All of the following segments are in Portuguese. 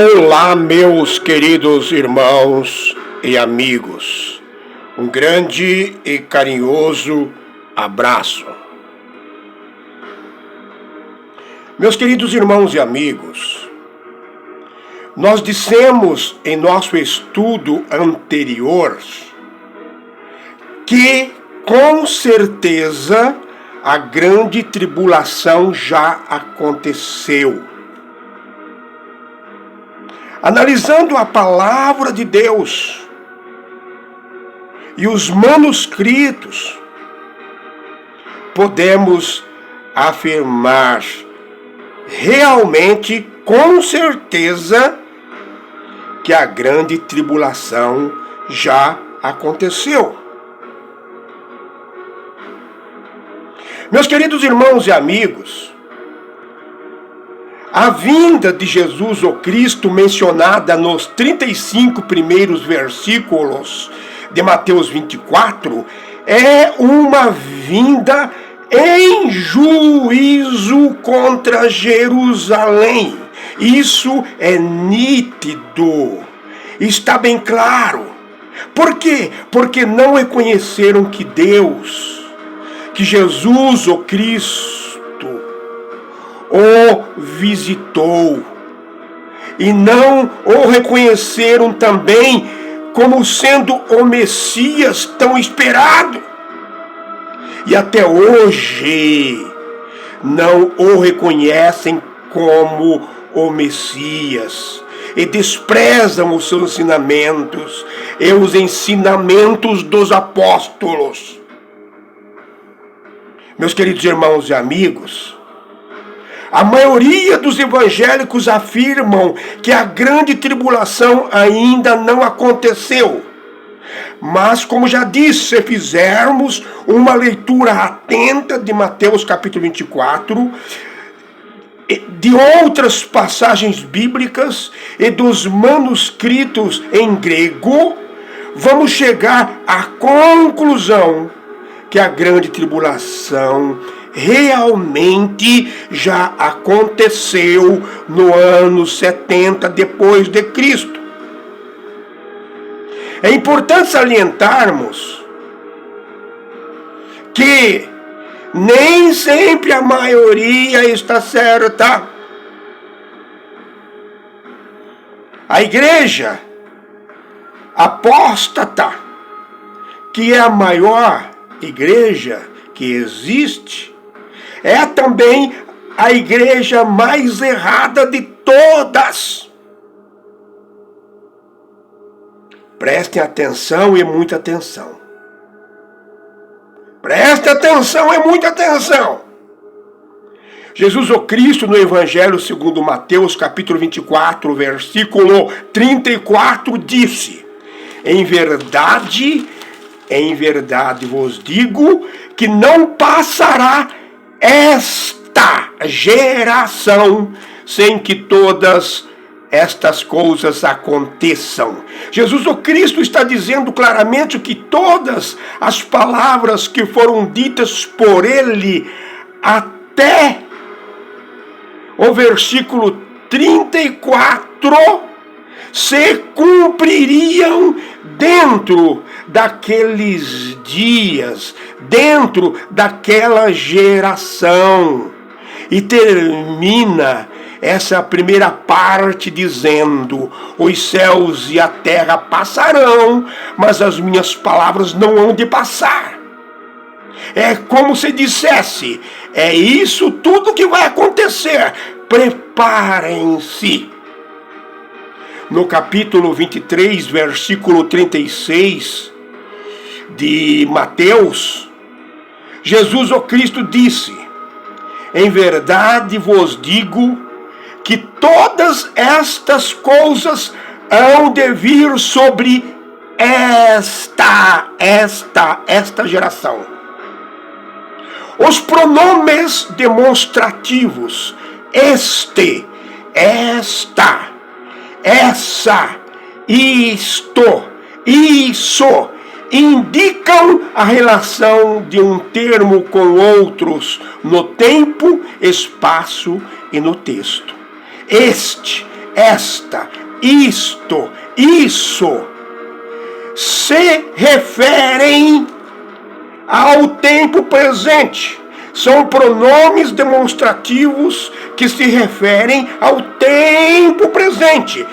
Olá, meus queridos irmãos e amigos. Um grande e carinhoso abraço. Meus queridos irmãos e amigos, nós dissemos em nosso estudo anterior que, com certeza, a grande tribulação já aconteceu. Analisando a palavra de Deus e os manuscritos, podemos afirmar realmente, com certeza, que a grande tribulação já aconteceu. Meus queridos irmãos e amigos, a vinda de Jesus, o Cristo, mencionada nos 35 primeiros versículos de Mateus 24, é uma vinda em juízo contra Jerusalém. Isso é nítido, está bem claro. Por quê? Porque não reconheceram que Jesus, o Cristo, o visitou, e não o reconheceram também como sendo o Messias tão esperado, e até hoje não o reconhecem como o Messias, e desprezam os seus ensinamentos e os ensinamentos dos apóstolos. Meus queridos irmãos e amigos, a maioria dos evangélicos afirmam que a grande tribulação ainda não aconteceu. Mas, como já disse, se fizermos uma leitura atenta de Mateus capítulo 24, de outras passagens bíblicas e dos manuscritos em grego, vamos chegar à conclusão que a grande tribulação realmente já aconteceu no ano 70 depois de Cristo. É importante salientarmos que nem sempre a maioria está certa. A igreja apóstata, que é a maior igreja que existe, é também a igreja mais errada de todas. Prestem atenção e muita atenção. Prestem atenção e muita atenção. Jesus o Cristo, no Evangelho segundo Mateus, capítulo 24, versículo 34, disse: em verdade vos digo que não passará esta geração sem que todas estas coisas aconteçam. Jesus o Cristo está dizendo claramente que todas as palavras que foram ditas por ele até o versículo 34 se cumpririam dentro daqueles dias, dentro daquela geração. E termina essa primeira parte dizendo: os céus e a terra passarão, mas as minhas palavras não hão de passar. É como se dissesse: é isso tudo que vai acontecer, preparem-se. No capítulo 23, versículo 36 de Mateus, Jesus o Cristo disse: em verdade vos digo que todas estas coisas hão de vir sobre esta geração. Os pronomes demonstrativos este, esta, essa, isto, isso, indicam a relação de um termo com outros no tempo, espaço e no texto. Este, isto, isso, se referem ao tempo presente. São pronomes demonstrativos que se referem ao tempo presente.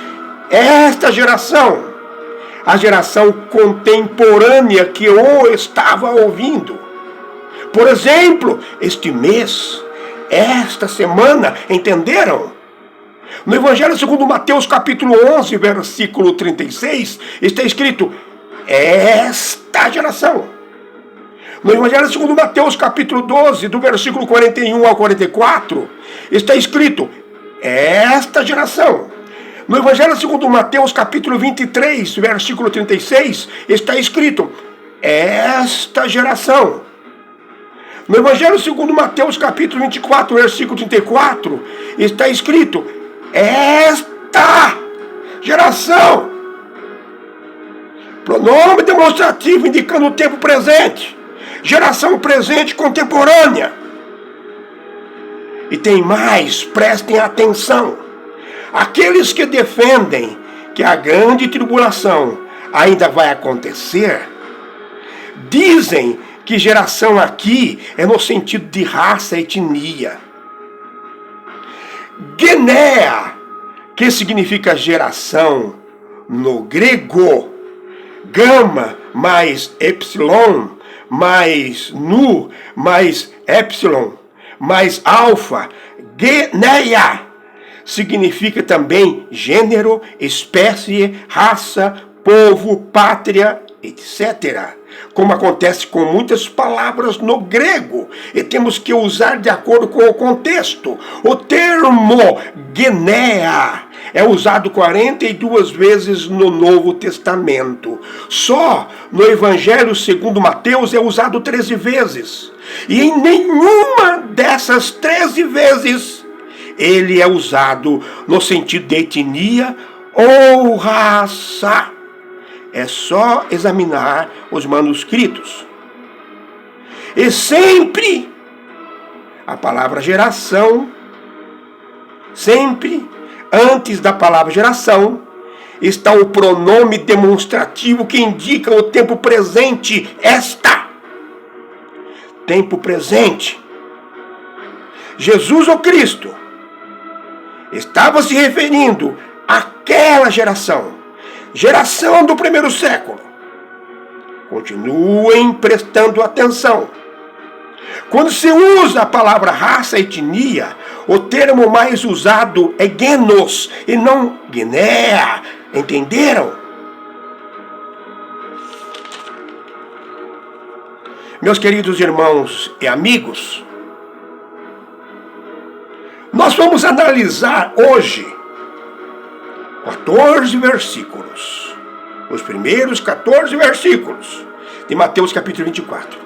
Esta geração, a geração contemporânea que eu estava ouvindo. Por exemplo, este mês, esta semana, entenderam? No Evangelho segundo Mateus, capítulo 11, versículo 36, está escrito, esta geração. No Evangelho segundo Mateus, capítulo 12, do versículo 41 ao 44, está escrito, esta geração. No Evangelho segundo Mateus, capítulo 23, versículo 36, está escrito, esta geração. No Evangelho segundo Mateus, capítulo 24, versículo 34, está escrito, esta geração. Pronome demonstrativo indicando o tempo presente. Geração presente contemporânea. E tem mais, prestem atenção. Aqueles que defendem que a grande tribulação ainda vai acontecer, dizem que geração aqui é no sentido de raça e etnia. Genea, que significa geração no grego, gama mais epsilon, mais nu, mais epsilon, mais alfa, geneia, significa também gênero, espécie, raça, povo, pátria, etc. Como acontece com muitas palavras no grego, e temos que usar de acordo com o contexto. O termo genea é usado 42 vezes no Novo Testamento. Só no Evangelho segundo Mateus é usado 13 vezes. E em nenhuma dessas 13 vezes ele é usado no sentido de etnia ou raça. É só examinar os manuscritos. E sempre a palavra geração, sempre antes da palavra geração, está o pronome demonstrativo que indica o tempo presente. Tempo presente. Jesus ou Cristo estava se referindo àquela geração. Geração do primeiro século. Continuem prestando atenção. Quando se usa a palavra raça e etnia, o termo mais usado é genos e não genea. Entenderam? Meus queridos irmãos e amigos, nós vamos analisar hoje 14 versículos. Os primeiros 14 versículos de Mateus capítulo 24.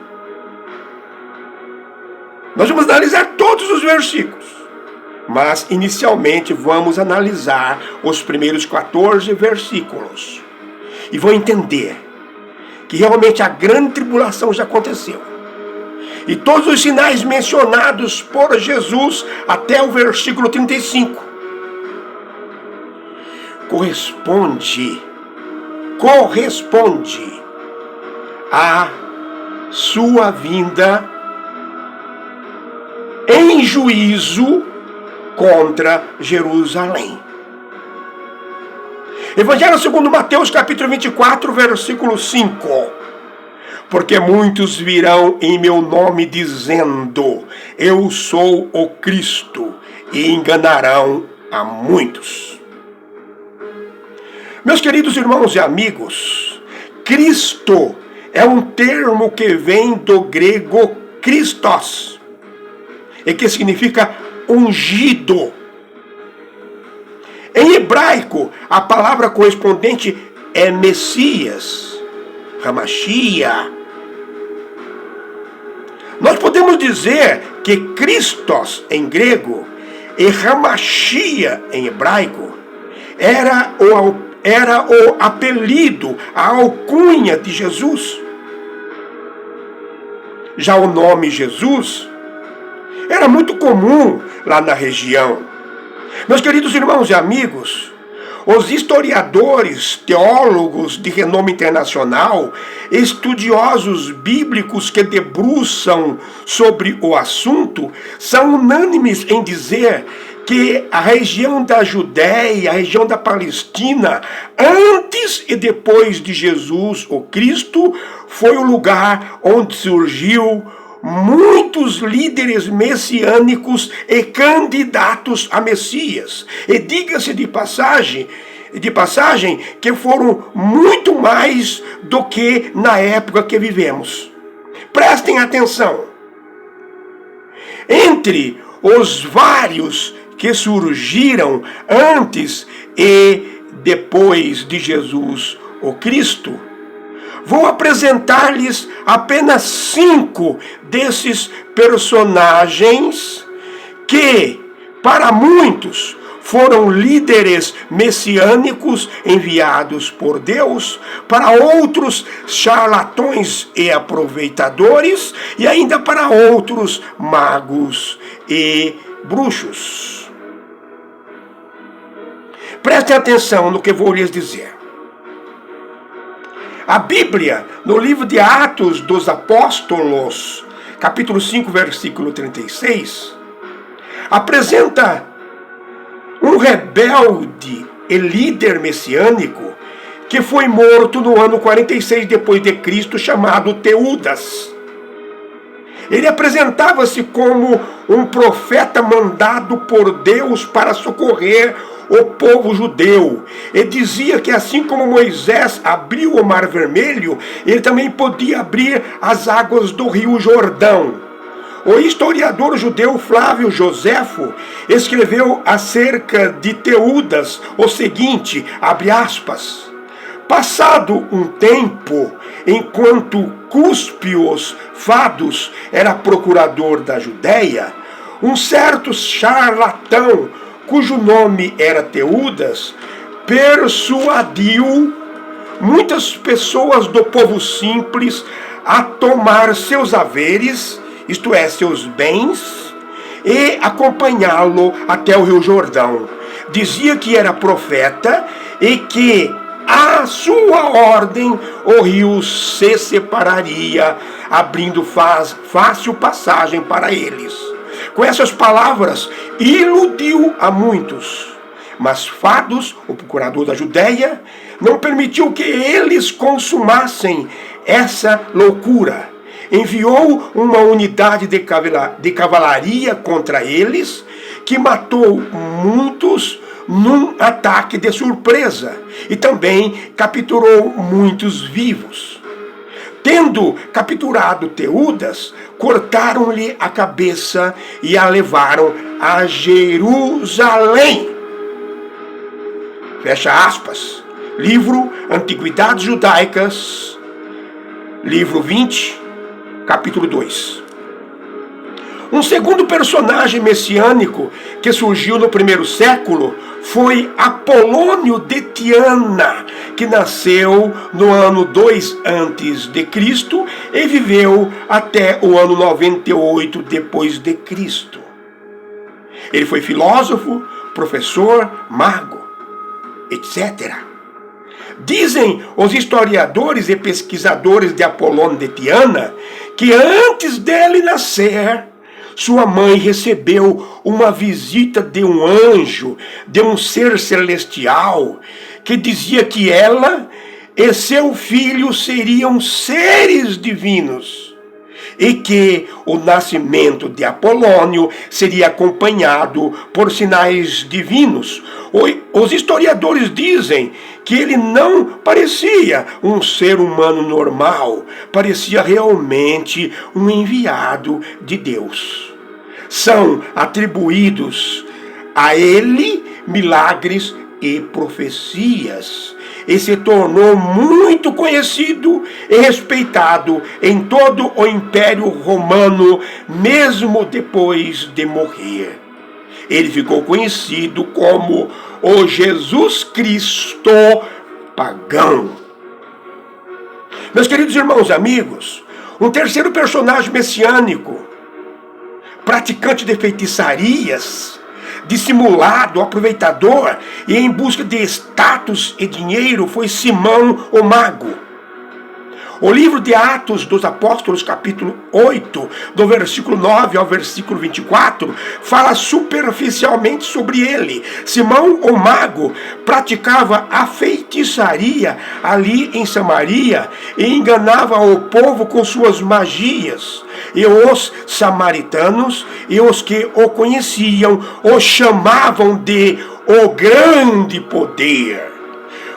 Nós vamos analisar todos os versículos. Mas inicialmente vamos analisar os primeiros 14 versículos. E vou entender que realmente a grande tribulação já aconteceu. E todos os sinais mencionados por Jesus até o versículo 35 corresponde à sua vinda em juízo contra Jerusalém. Evangelho segundo Mateus capítulo 24, versículo 5. Porque muitos virão em meu nome dizendo, eu sou o Cristo, e enganarão a muitos. Meus queridos irmãos e amigos, Cristo é um termo que vem do grego Christos, e que significa ungido. Em hebraico, a palavra correspondente é Messias, Hamashia. Nós podemos dizer que Christos em grego e Hamashia em hebraico era o apelido, a alcunha de Jesus. Já o nome Jesus era muito comum lá na região. Meus queridos irmãos e amigos, os historiadores, teólogos de renome internacional, estudiosos bíblicos que debruçam sobre o assunto, são unânimes em dizer que a região da Judéia, a região da Palestina, antes e depois de Jesus, o Cristo, foi o lugar onde surgiu muitos líderes messiânicos e candidatos a Messias. E diga-se de passagem que foram muito mais do que na época que vivemos. Prestem atenção. Entre os vários que surgiram antes e depois de Jesus, o Cristo, vou apresentar-lhes apenas 5 desses personagens que, para muitos, foram líderes messiânicos enviados por Deus, para outros charlatões e aproveitadores, e ainda para outros magos e bruxos. Prestem atenção no que vou lhes dizer. A Bíblia, no livro de Atos dos Apóstolos, capítulo 5, versículo 36, apresenta um rebelde e líder messiânico que foi morto no ano 46 depois de Cristo, chamado Teudas. Ele apresentava-se como um profeta mandado por Deus para socorrer o povo judeu. Ele dizia que assim como Moisés abriu o Mar Vermelho, ele também podia abrir as águas do Rio Jordão. O historiador judeu Flávio Joséfo escreveu acerca de Teudas o seguinte, abre aspas: passado um tempo, enquanto Cúspio Fados era procurador da Judéia, um certo charlatão, cujo nome era Teudas, persuadiu muitas pessoas do povo simples a tomar seus haveres, isto é, seus bens, e acompanhá-lo até o Rio Jordão. Dizia que era profeta e que à sua ordem o rio se separaria, abrindo fácil passagem para eles. Com essas palavras, iludiu a muitos. Mas Fados, o procurador da Judéia, não permitiu que eles consumassem essa loucura. Enviou uma unidade de cavalaria contra eles, que matou muitos num ataque de surpresa, e também capturou muitos vivos. Tendo capturado Teudas, cortaram-lhe a cabeça e a levaram a Jerusalém. Fecha aspas. Livro Antiguidades Judaicas, livro 20, capítulo 2. Um segundo personagem messiânico que surgiu no primeiro século foi Apolônio de Tiana, que nasceu no ano 2 a.C. e viveu até o ano 98 depois de Cristo. Ele foi filósofo, professor, mago, etc. Dizem os historiadores e pesquisadores de Apolônio de Tiana que antes dele nascer, sua mãe recebeu uma visita de um anjo, de um ser celestial, que dizia que ela e seu filho seriam seres divinos, e que o nascimento de Apolônio seria acompanhado por sinais divinos. Os historiadores dizem que ele não parecia um ser humano normal, parecia realmente um enviado de Deus. São atribuídos a ele milagres e profecias, e se tornou muito conhecido e respeitado em todo o Império Romano, mesmo depois de morrer. Ele ficou conhecido como o Jesus Cristo pagão. Meus queridos irmãos e amigos, um terceiro personagem messiânico, praticante de feitiçarias, dissimulado, aproveitador e em busca de status e dinheiro foi Simão o Mago. O livro de Atos dos Apóstolos, capítulo 8, do versículo 9 ao versículo 24, fala superficialmente sobre ele. Simão o Mago praticava a feitiçaria ali em Samaria e enganava o povo com suas magias. E os samaritanos e os que o conheciam o chamavam de o grande poder.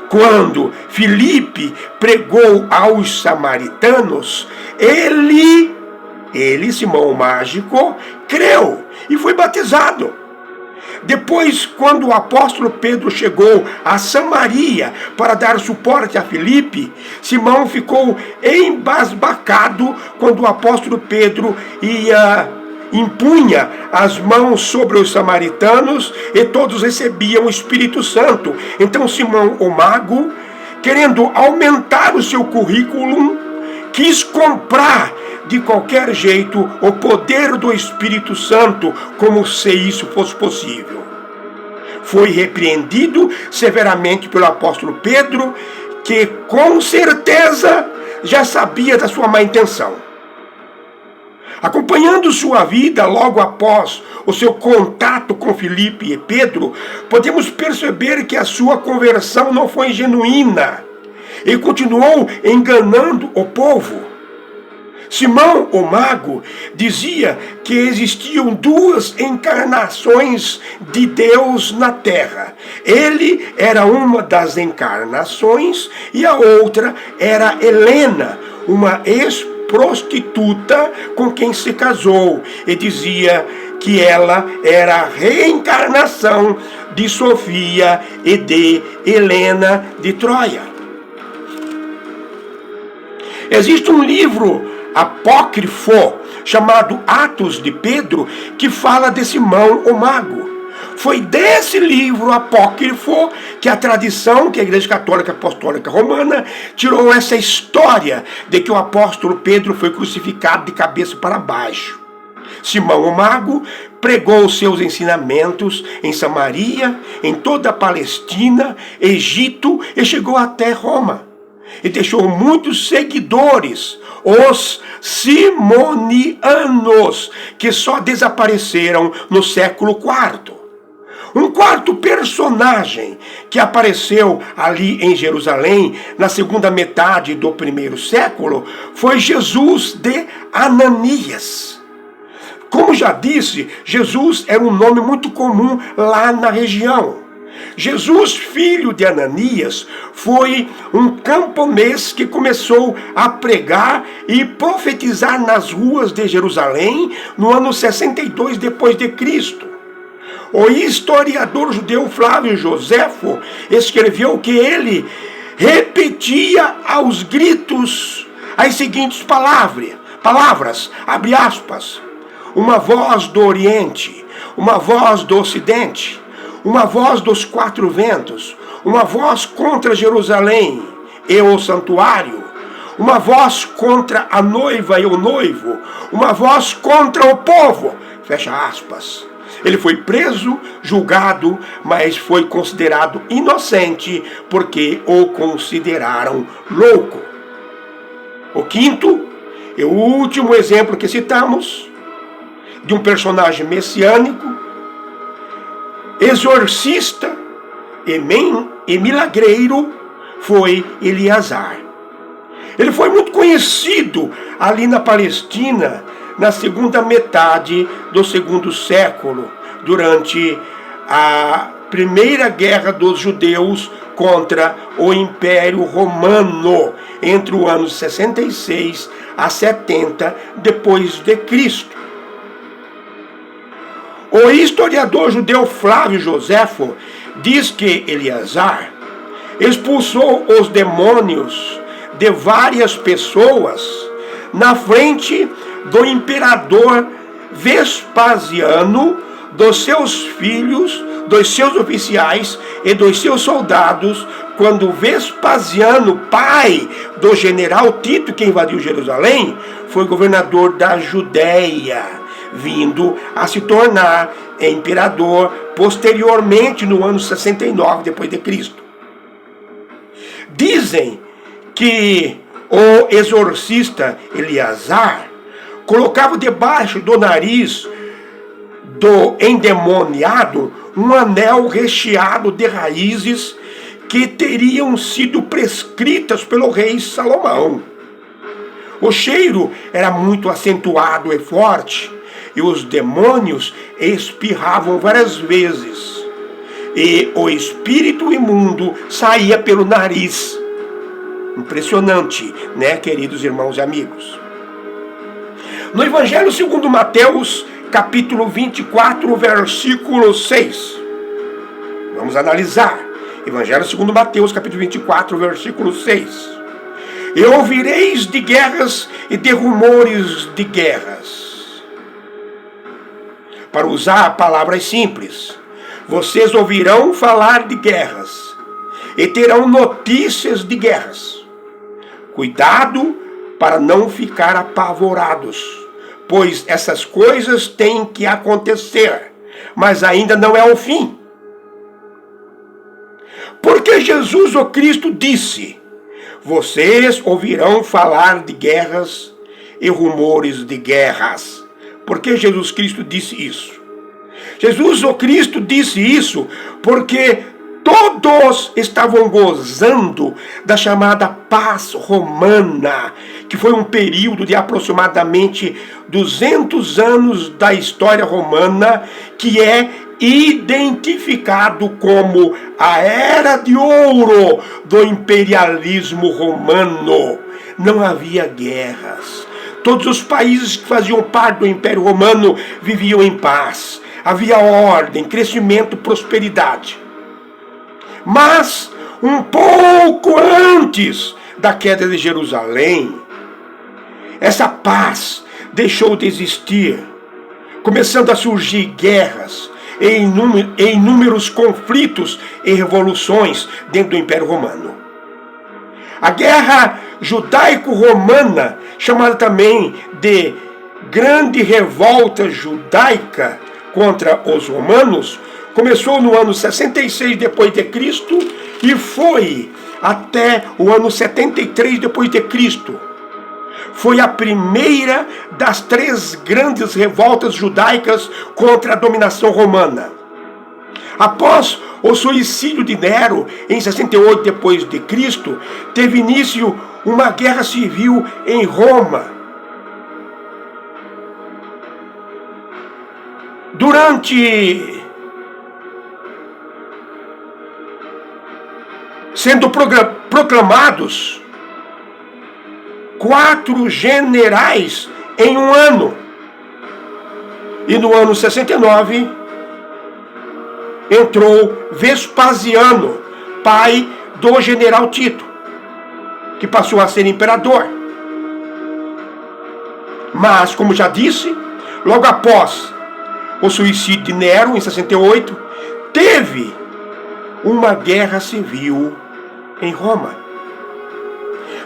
Quando Filipe pregou aos samaritanos, ele, Simão o Mágico, creu e foi batizado. Depois, quando o apóstolo Pedro chegou a Samaria para dar suporte a Filipe, Simão ficou embasbacado quando o apóstolo Pedro impunha as mãos sobre os samaritanos e todos recebiam o Espírito Santo. Então Simão o Mago, querendo aumentar o seu currículo, quis comprar de qualquer jeito o poder do Espírito Santo, como se isso fosse possível. Foi repreendido severamente pelo apóstolo Pedro, que com certeza já sabia da sua má intenção. Acompanhando sua vida logo após o seu contato com Filipe e Pedro, podemos perceber que a sua conversão não foi genuína e continuou enganando o povo. Simão o Mago dizia que existiam duas encarnações de Deus na terra. Ele era uma das encarnações e a outra era Helena, uma prostituta com quem se casou, e dizia que ela era a reencarnação de Sofia e de Helena de Troia. Existe um livro apócrifo chamado Atos de Pedro que fala de Simão o Mago. Foi desse livro apócrifo que a tradição, que a Igreja Católica Apostólica Romana, tirou essa história de que o apóstolo Pedro foi crucificado de cabeça para baixo. Simão o Mago pregou seus ensinamentos em Samaria, em toda a Palestina, Egito e chegou até Roma. E deixou muitos seguidores, os simonianos, que só desapareceram no século IV. Um quarto personagem que apareceu ali em Jerusalém na segunda metade do primeiro século foi Jesus de Ananias. Como já disse, Jesus era um nome muito comum lá na região. Jesus, filho de Ananias, foi um camponês que começou a pregar e profetizar nas ruas de Jerusalém no ano 62 depois de Cristo. O historiador judeu Flávio Joséfo escreveu que ele repetia aos gritos as seguintes palavras, abre aspas, uma voz do Oriente, uma voz do Ocidente, uma voz dos quatro ventos, uma voz contra Jerusalém e o santuário, uma voz contra a noiva e o noivo, uma voz contra o povo, fecha aspas. Ele foi preso, julgado, mas foi considerado inocente porque o consideraram louco. O quinto e o último exemplo que citamos de um personagem messiânico, exorcista e milagreiro, foi Eleazar. Ele foi muito conhecido ali na Palestina na segunda metade do segundo século, durante a primeira guerra dos judeus contra o Império Romano, entre o ano 66 a 70 depois de Cristo. O historiador judeu Flávio Joséfo diz que Eleazar expulsou os demônios de várias pessoas na frente do imperador Vespasiano, dos seus filhos, dos seus oficiais e dos seus soldados, quando Vespasiano, pai do general Tito que invadiu Jerusalém, foi governador da Judéia. vindo a se tornar imperador posteriormente no ano 69 depois de Cristo. Dizem que o exorcista Eleazar colocava debaixo do nariz do endemoniado um anel recheado de raízes que teriam sido prescritas pelo rei Salomão. O cheiro era muito acentuado e forte, e os demônios espirravam várias vezes, e o espírito imundo saía pelo nariz. Impressionante, né, queridos irmãos e amigos? No Evangelho segundo Mateus, capítulo 24, versículo 6. Vamos analisar. Evangelho segundo Mateus, capítulo 24, versículo 6. E ouvireis de guerras e de rumores de guerras. Para usar palavras simples, vocês ouvirão falar de guerras e terão notícias de guerras. Cuidado para não ficar apavorados, pois essas coisas têm que acontecer, mas ainda não é o fim. Porque Jesus o Cristo disse: vocês ouvirão falar de guerras e rumores de guerras. Por que Jesus Cristo disse isso? Jesus o Cristo disse isso porque todos estavam gozando da chamada paz romana, que foi um período de aproximadamente 200 anos da história romana, que é identificado como a Era de Ouro do imperialismo romano. Não havia guerras. Todos os países que faziam parte do Império Romano viviam em paz. Havia ordem, crescimento, prosperidade. Mas, um pouco antes da queda de Jerusalém, essa paz deixou de existir, começando a surgir guerras e inúmeros conflitos e revoluções dentro do Império Romano. A guerra judaico-romana, chamada também de Grande Revolta Judaica contra os romanos, começou no ano 66 depois de Cristo e foi até o ano 73 depois de Cristo. Foi a primeira das 3 grandes revoltas judaicas contra a dominação romana. Após o suicídio de Nero, em 68 depois de Cristo, teve início uma guerra civil em Roma. Sendo proclamados 4 generais em um ano. E no ano 69, entrou Vespasiano, pai do general Tito, que passou a ser imperador. Mas, como já disse, logo após o suicídio de Nero, em 68, teve uma guerra civil em Roma.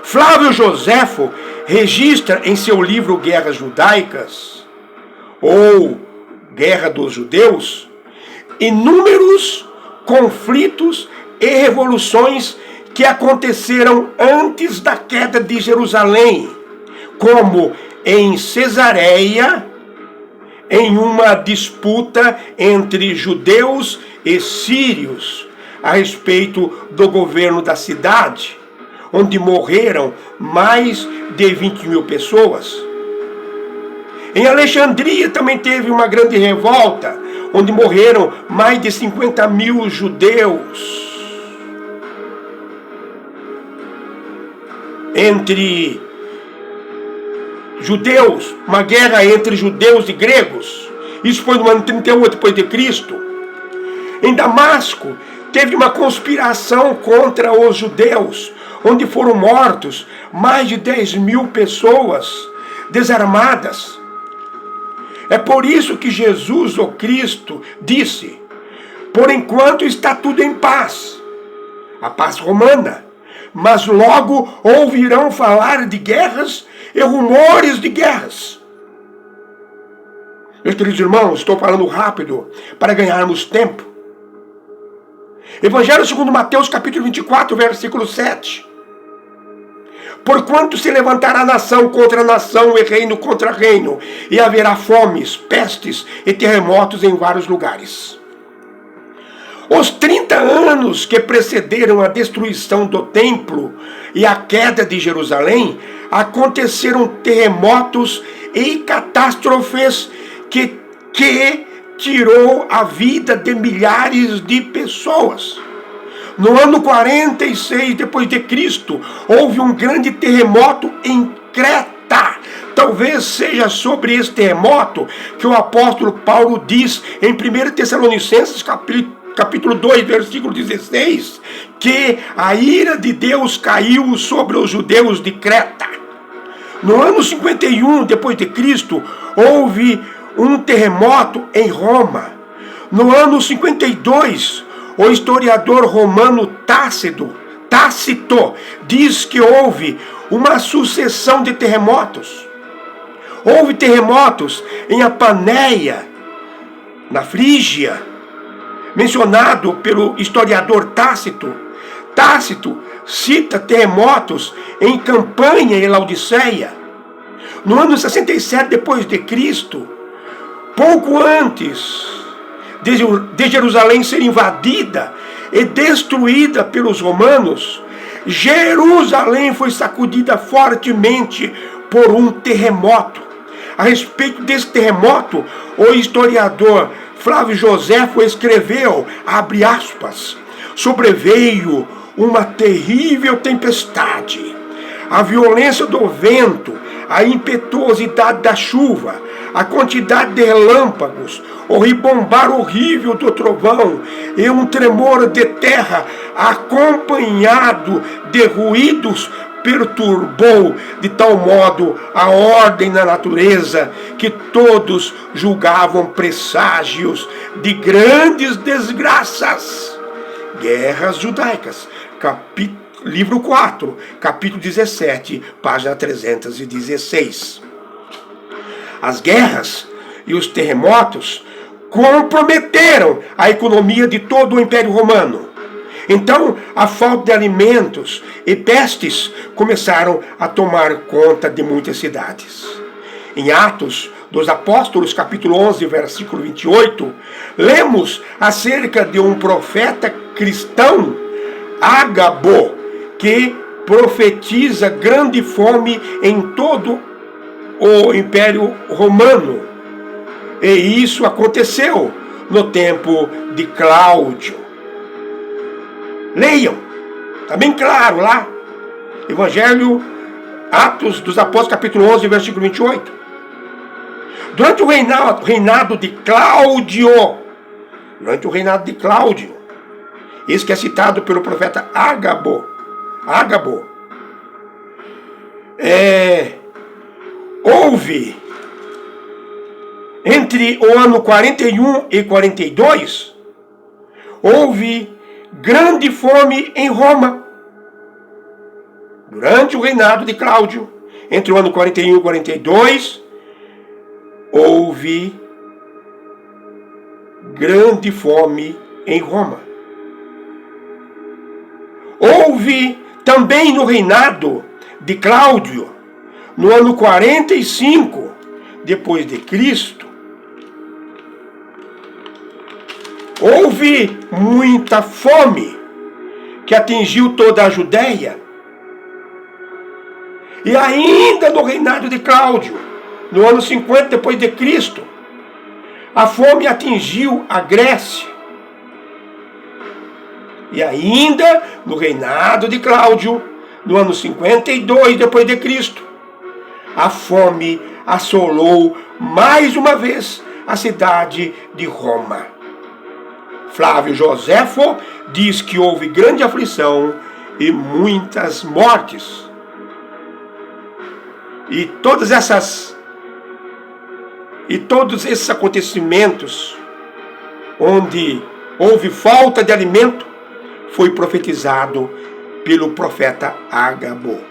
Flávio Joséfo registra em seu livro Guerras Judaicas, ou Guerra dos Judeus, inúmeros conflitos e revoluções que aconteceram antes da queda de Jerusalém, como em Cesareia, em uma disputa entre judeus e sírios a respeito do governo da cidade, onde morreram mais de 20 mil pessoas. Em Alexandria também teve uma grande revolta, onde morreram mais de 50 mil judeus. Entre judeus, uma guerra entre judeus e gregos. Isso foi no ano 38 depois de Cristo. Em Damasco, teve uma conspiração contra os judeus, onde foram mortos mais de 10 mil pessoas desarmadas. É por isso que Jesus, o Cristo, disse: por enquanto está tudo em paz, a paz romana, mas logo ouvirão falar de guerras e rumores de guerras. Meus queridos irmãos, estou falando rápido para ganharmos tempo. Evangelho segundo Mateus, capítulo 24, versículo 7. Porquanto se levantará nação contra nação e reino contra reino, e haverá fomes, pestes e terremotos em vários lugares. Os 30 anos que precederam a destruição do templo e a queda de Jerusalém, aconteceram terremotos e catástrofes que tirou a vida de milhares de pessoas. No ano 46 depois de Cristo, houve um grande terremoto em Creta. Talvez seja sobre esse terremoto que o apóstolo Paulo diz em 1 Tessalonicenses capítulo 2, versículo 16, que a ira de Deus caiu sobre os judeus de Creta. No ano 51 depois de Cristo, houve um terremoto em Roma. No ano 52, o historiador romano Tácito diz que houve uma sucessão de terremotos. Houve terremotos em Apaneia, na Frígia, mencionado pelo historiador Tácito. Tácito cita terremotos em Campanha e Laodiceia. No ano 67 depois de Cristo, pouco antes de Jerusalém ser invadida e destruída pelos romanos, Jerusalém foi sacudida fortemente por um terremoto. A respeito desse terremoto, o historiador Flávio Joséfo escreveu, abre aspas, sobreveio uma terrível tempestade. A violência do vento, a impetuosidade da chuva, a quantidade de relâmpagos, o ribombar horrível do trovão e um tremor de terra acompanhado de ruídos perturbou de tal modo a ordem na natureza que todos julgavam presságios de grandes desgraças. Guerras Judaicas, livro 4, capítulo 17, página 316. As guerras e os terremotos comprometeram a economia de todo o Império Romano. Então, a falta de alimentos e pestes começaram a tomar conta de muitas cidades. Em Atos dos Apóstolos, capítulo 11, versículo 28, lemos acerca de um profeta cristão, Ágabo, que profetiza grande fome em todo o Império Romano. E isso aconteceu no tempo de Cláudio. Leiam, está bem claro lá, Evangelho, Atos dos Apóstolos, capítulo 11, versículo 28. Durante o reinado de Cláudio, isso que é citado pelo profeta Ágabo, houve, entre o ano 41 e 42, houve grande fome em Roma. Durante o reinado de Cláudio, entre o ano 41 e 42, houve grande fome em Roma. Houve também no reinado de Cláudio, no ano 45 depois de Cristo, houve muita fome que atingiu toda a Judéia. E ainda no reinado de Cláudio, no ano 50 depois de Cristo, a fome atingiu a Grécia. E ainda no reinado de Cláudio, no ano 52 depois de Cristo, a fome assolou mais uma vez a cidade de Roma. Flávio Joséfo diz que houve grande aflição e muitas mortes. E todos esses acontecimentos onde houve falta de alimento foi profetizado pelo profeta Ágabo.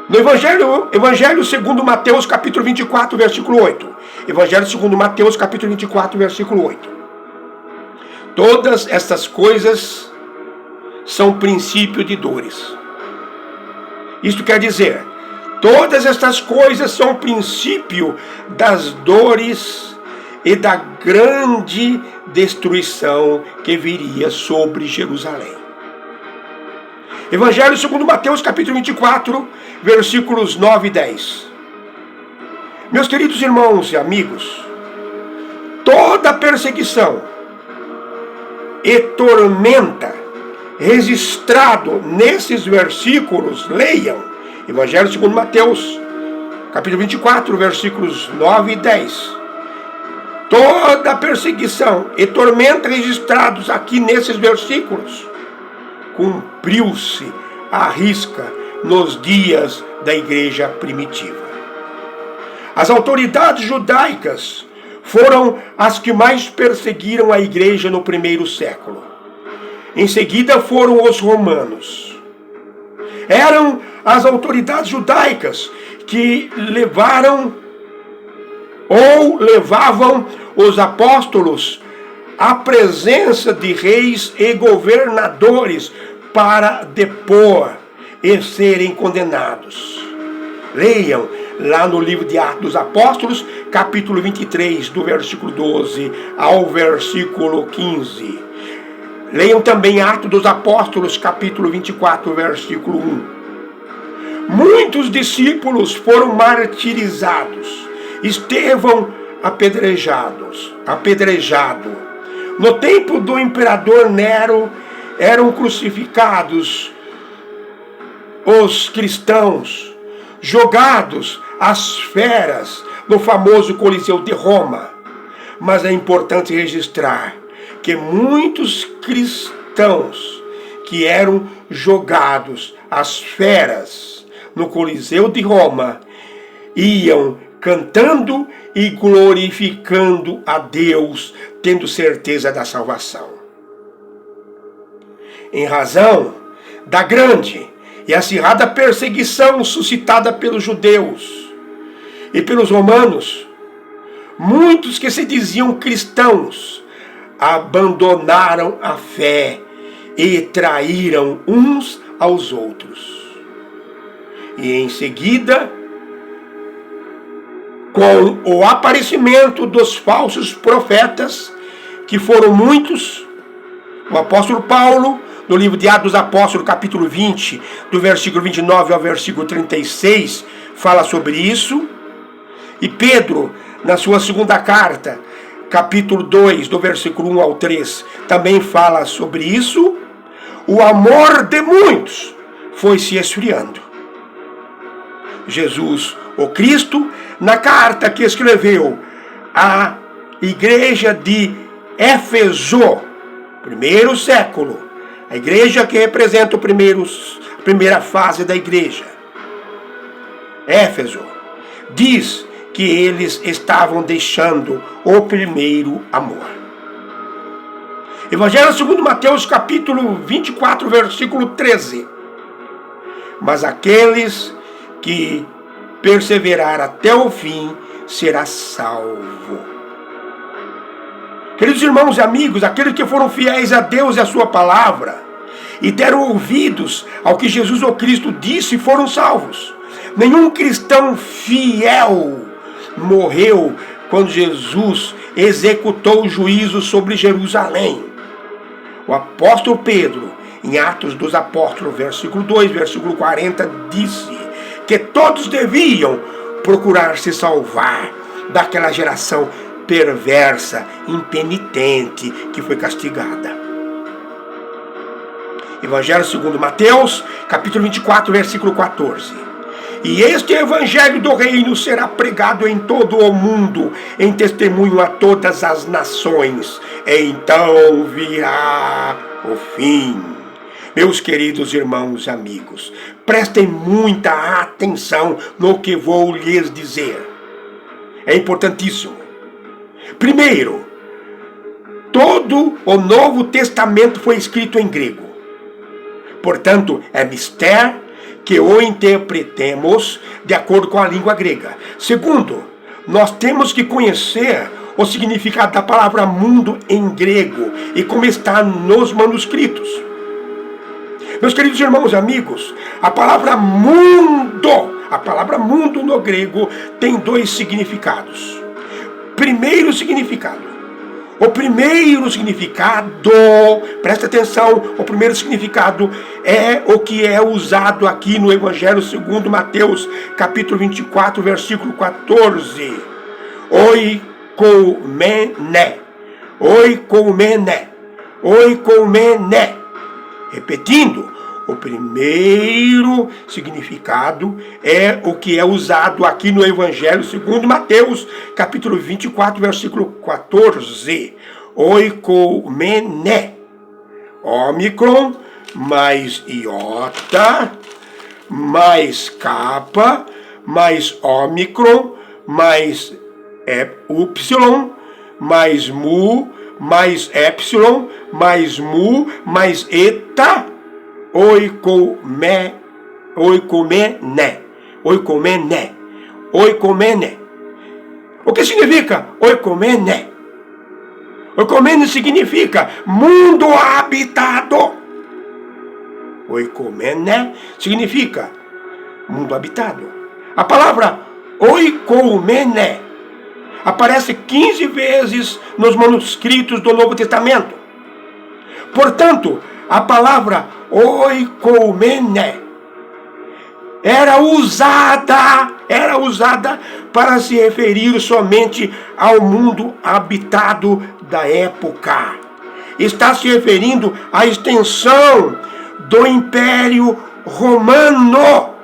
No Evangelho segundo Mateus, capítulo 24, versículo 8. Evangelho segundo Mateus, capítulo 24, versículo 8. Todas estas coisas são princípio de dores. Isto quer dizer, todas estas coisas são princípio das dores e da grande destruição que viria sobre Jerusalém. Evangelho segundo Mateus, capítulo 24, versículos 9 e 10. Meus queridos irmãos e amigos, toda perseguição e tormenta registrado nesses versículos, leiam, Evangelho segundo Mateus, capítulo 24, versículos 9 e 10. Toda perseguição e tormenta registrados aqui nesses versículos cumpriu-se à risca nos dias da igreja primitiva. As autoridades judaicas foram as que mais perseguiram a igreja no primeiro século. Em seguida foram os romanos. Eram as autoridades judaicas que levavam os apóstolos à presença de reis e governadores para depor e serem condenados. Leiam lá no livro de Atos dos Apóstolos, capítulo 23, do versículo 12 ao versículo 15. Leiam também Atos dos Apóstolos, capítulo 24, versículo 1. Muitos discípulos foram martirizados. Estevão apedrejado. No tempo do imperador Nero, eram crucificados os cristãos, jogados às feras no famoso Coliseu de Roma. Mas é importante registrar que muitos cristãos que eram jogados às feras no Coliseu de Roma iam cantando e glorificando a Deus, tendo certeza da salvação. Em razão da grande e acirrada perseguição suscitada pelos judeus e pelos romanos, muitos que se diziam cristãos abandonaram a fé e traíram uns aos outros. E em seguida, com o aparecimento dos falsos profetas, que foram muitos, o apóstolo Paulo, no livro de Atos dos Apóstolos, capítulo 20, do versículo 29 ao versículo 36, fala sobre isso. E Pedro, na sua segunda carta, capítulo 2, do versículo 1 ao 3, também fala sobre isso. O amor de muitos foi se esfriando. Jesus, o Cristo, na carta que escreveu à igreja de Éfeso, primeiro século, a igreja que representa a primeira fase da igreja, Éfeso, diz que eles estavam deixando o primeiro amor. Evangelho segundo Mateus, capítulo 24, versículo 13. Mas aqueles que perseverar até o fim será salvo. Queridos irmãos e amigos, aqueles que foram fiéis a Deus e a sua palavra e deram ouvidos ao que Jesus o Cristo disse foram salvos. Nenhum cristão fiel morreu quando Jesus executou o juízo sobre Jerusalém. O apóstolo Pedro, em Atos dos Apóstolos, versículo 2, versículo 40, disse que todos deviam procurar se salvar daquela geração perversa, impenitente, que foi castigada. Evangelho segundo Mateus, capítulo 24, versículo 14. E este evangelho do reino será pregado em todo o mundo, em testemunho a todas as nações. Então virá o fim. Meus queridos irmãos e amigos, prestem muita atenção no que vou lhes dizer. É importantíssimo. Primeiro, todo o Novo Testamento foi escrito em grego. Portanto, é mistério que o interpretemos de acordo com a língua grega. Segundo, nós temos que conhecer o significado da palavra mundo em grego e como está nos manuscritos. Meus queridos irmãos e amigos, a palavra mundo no grego tem dois significados. O primeiro significado, presta atenção, o primeiro significado é o que é usado aqui no Evangelho segundo Mateus, capítulo 24, versículo 14. Oikoumene. Repetindo, o primeiro significado é o que é usado aqui no Evangelho segundo Mateus, capítulo 24, versículo 14. Oikoumene. Ômicron, mais iota, mais capa, mais ômicron, mais upsilon, mais mu, mais epsilon, mais mu, mais eta, oikomene. O que significa oikomene? Oikomene significa mundo habitado. Oikomene significa mundo habitado. A palavra oikomene aparece 15 vezes nos manuscritos do Novo Testamento. Portanto, a palavra oikomene era usada para se referir somente ao mundo habitado da época. Está se referindo à extensão do Império Romano.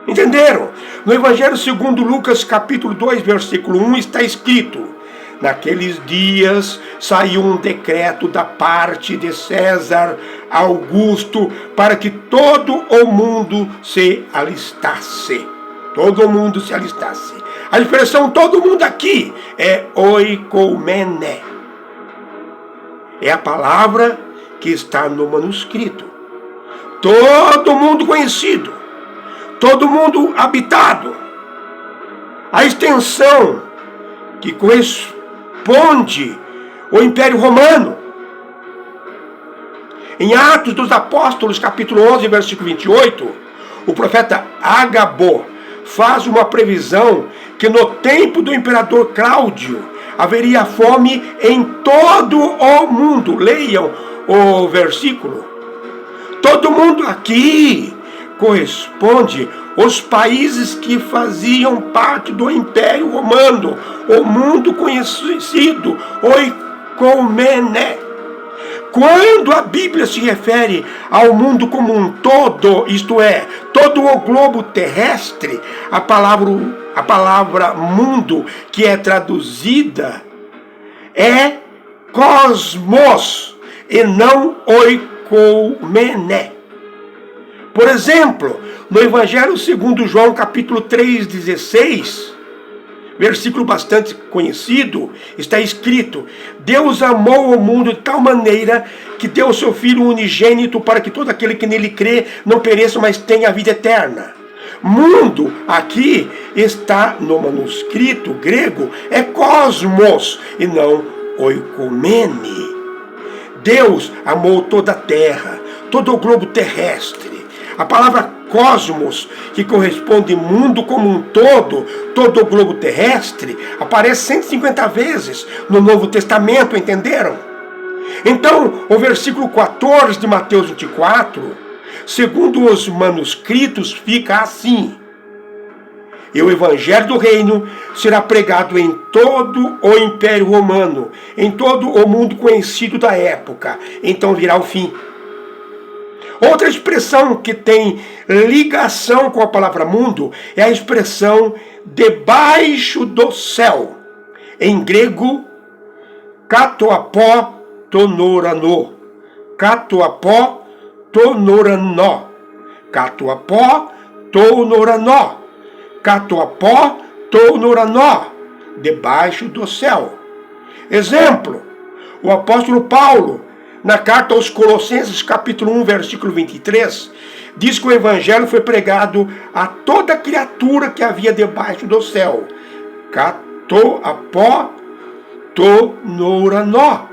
Entenderam? No Evangelho segundo Lucas, capítulo 2, versículo 1, está escrito: naqueles dias saiu um decreto da parte de César Augusto para que todo o mundo se alistasse. Todo mundo se alistasse. A expressão todo mundo aqui é oikoumene. É a palavra que está no manuscrito. Todo mundo conhecido. Todo mundo habitado. A extensão que corresponde ao Império Romano. Em Atos dos Apóstolos, capítulo 11, versículo 28, o profeta Agabo faz uma previsão que no tempo do imperador Cláudio haveria fome em todo o mundo. Leiam o versículo. Todo mundo aqui corresponde aos países que faziam parte do Império Romano, o mundo conhecido, oikoumene. Quando a Bíblia se refere ao mundo como um todo, isto é, todo o globo terrestre, a palavra mundo que é traduzida é cosmos e não oikoumene. Por exemplo, no Evangelho segundo João, capítulo 3,16, versículo bastante conhecido, está escrito: Deus amou o mundo de tal maneira que deu o seu Filho unigênito para que todo aquele que nele crê não pereça, mas tenha a vida eterna. Mundo, aqui está no manuscrito grego, é cosmos e não oikoumene. Deus amou toda a terra, todo o globo terrestre. A palavra cosmos, que corresponde ao mundo como um todo o globo terrestre, aparece 150 vezes no Novo Testamento, entenderam? Então, o versículo 14 de Mateus 24, segundo os manuscritos, fica assim: e o Evangelho do Reino será pregado em todo o Império Romano, em todo o mundo conhecido da época, então virá o fim. Outra expressão que tem ligação com a palavra mundo é a expressão debaixo do céu. Em grego, katoapó tonorano. Katoapó tonorano. Katoapó tonorano. Katoapó tonorano. Debaixo do céu. Exemplo, o apóstolo Paulo, na carta aos Colossenses, capítulo 1, versículo 23, diz que o evangelho foi pregado a toda criatura que havia debaixo do céu. Catô apó to nouranó.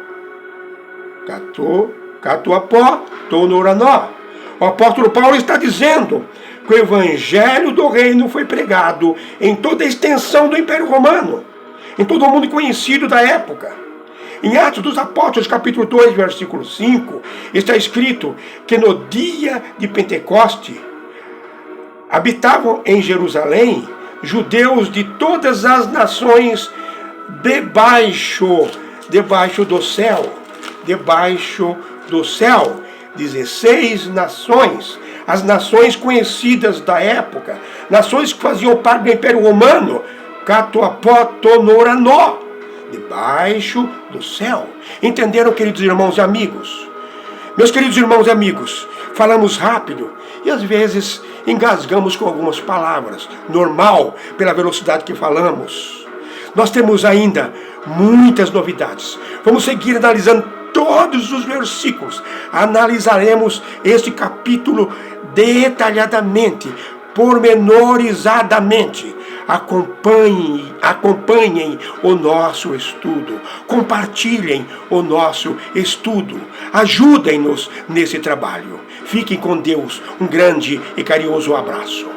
Catô apó to nouranó. O apóstolo Paulo está dizendo que o evangelho do reino foi pregado em toda a extensão do Império Romano, em todo o mundo conhecido da época. Em Atos dos Apóstolos, capítulo 2, versículo 5, está escrito que no dia de Pentecoste habitavam em Jerusalém judeus de todas as nações debaixo do céu. Debaixo do céu. 16 nações, as nações conhecidas da época, nações que faziam parte do Império Romano, Catoapotonoranó, debaixo do céu. Entenderam, queridos irmãos e amigos? Meus queridos irmãos e amigos, falamos rápido e às vezes engasgamos com algumas palavras, normal, pela velocidade que falamos. Nós temos ainda muitas novidades. Vamos seguir analisando todos os versículos. Analisaremos este capítulo detalhadamente, pormenorizadamente. Acompanhem o nosso estudo. Compartilhem o nosso estudo. Ajudem-nos nesse trabalho. Fiquem com Deus. Um grande e carinhoso abraço.